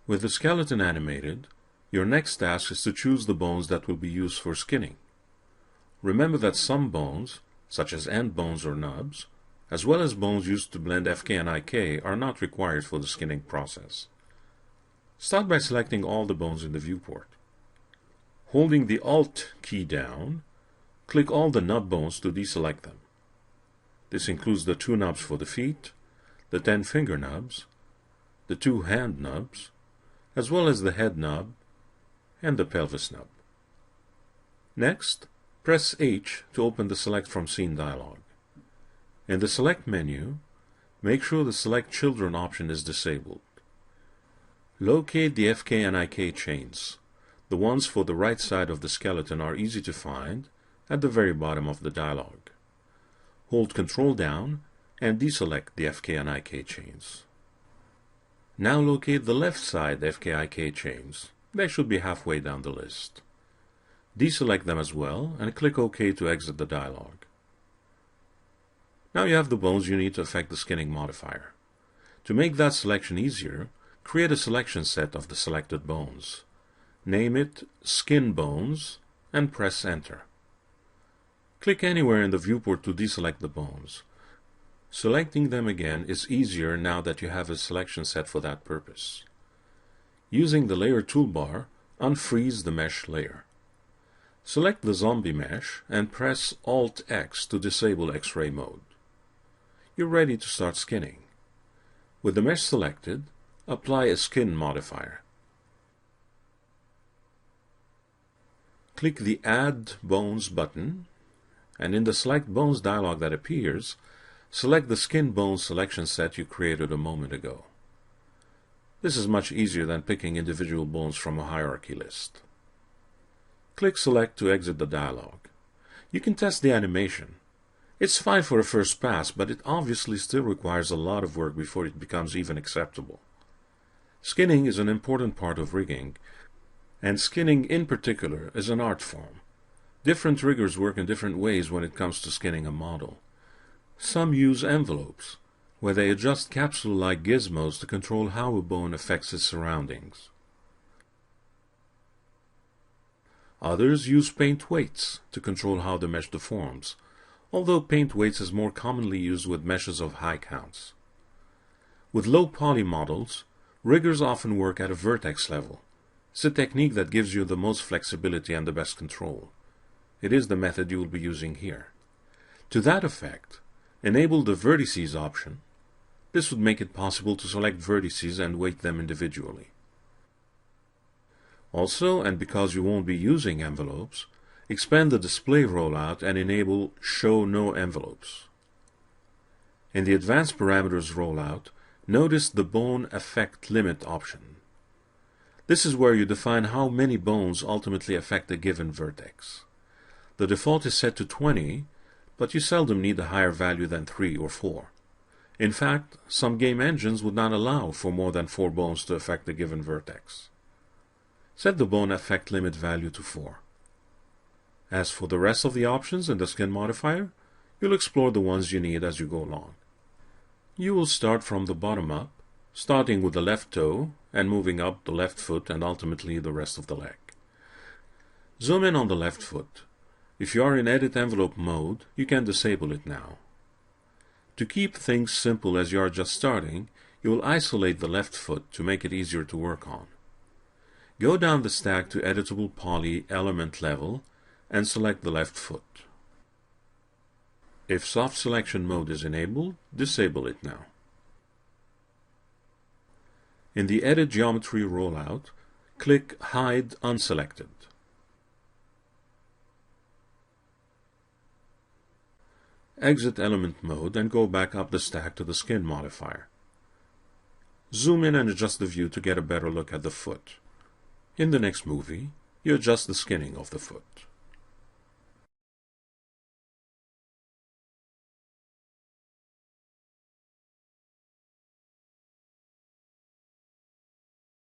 With the skeleton animated, your next task is to choose the bones that will be used for skinning. Remember that some bones, such as end bones or nubs, as well as bones used to blend FK and IK, are not required for the skinning process. Start by selecting all the bones in the viewport. Holding the Alt key down, click all the nub bones to deselect them. This includes the 2 nubs for the feet, the 10 finger nubs, the 2 hand nubs, as well as the head nub and the pelvis nub. Next, press H to open the Select from Scene dialog. In the Select menu, make sure the Select Children option is disabled. Locate the FK and IK chains. The ones for the right side of the skeleton are easy to find at the very bottom of the dialog. Hold Ctrl down and deselect the FK and IK chains. Now locate the left side FK-IK chains. They should be halfway down the list. Deselect them as well and click OK to exit the dialog. Now you have the bones you need to affect the skinning modifier. To make that selection easier, create a selection set of the selected bones. Name it Skin Bones and press Enter. Click anywhere in the viewport to deselect the bones. Selecting them again is easier now that you have a selection set for that purpose. Using the Layer toolbar, unfreeze the mesh layer. Select the zombie mesh and press Alt-X to disable X-ray mode. You're ready to start skinning. With the mesh selected, apply a skin modifier. Click the Add Bones button, and in the Select Bones dialog that appears, select the Skin Bones selection set you created a moment ago. This is much easier than picking individual bones from a hierarchy list. Click Select to exit the dialog. You can test the animation. It's fine for a first pass, but it obviously still requires a lot of work before it becomes even acceptable. Skinning is an important part of rigging, and skinning in particular is an art form. Different riggers work in different ways when it comes to skinning a model. Some use envelopes, where they adjust capsule-like gizmos to control how a bone affects its surroundings. Others use paint weights to control how the mesh deforms, although paint weights is more commonly used with meshes of high counts. With low poly models, riggers often work at a vertex level. It's a technique that gives you the most flexibility and the best control. It is the method you will be using here. To that effect, enable the Vertices option. This would make it possible to select vertices and weight them individually. Also, and because you won't be using envelopes, expand the display rollout and enable Show No Envelopes. In the Advanced Parameters rollout, notice the Bone Affect Limit option. This is where you define how many bones ultimately affect a given vertex. The default is set to 20, but you seldom need a higher value than 3 or 4. In fact, some game engines would not allow for more than 4 bones to affect a given vertex. Set the Bone Affect Limit value to 4. As for the rest of the options in the Skin modifier, you'll explore the ones you need as you go along. You will start from the bottom up, starting with the left toe and moving up the left foot and ultimately the rest of the leg. Zoom in on the left foot. If you are in Edit Envelope mode, you can disable it now. To keep things simple as you are just starting, you will isolate the left foot to make it easier to work on. Go down the stack to Editable Poly Element Level and select the left foot. If Soft Selection mode is enabled, disable it now. In the Edit Geometry rollout, click Hide Unselected. Exit Element mode and go back up the stack to the Skin modifier. Zoom in and adjust the view to get a better look at the foot. In the next movie, you adjust the skinning of the foot.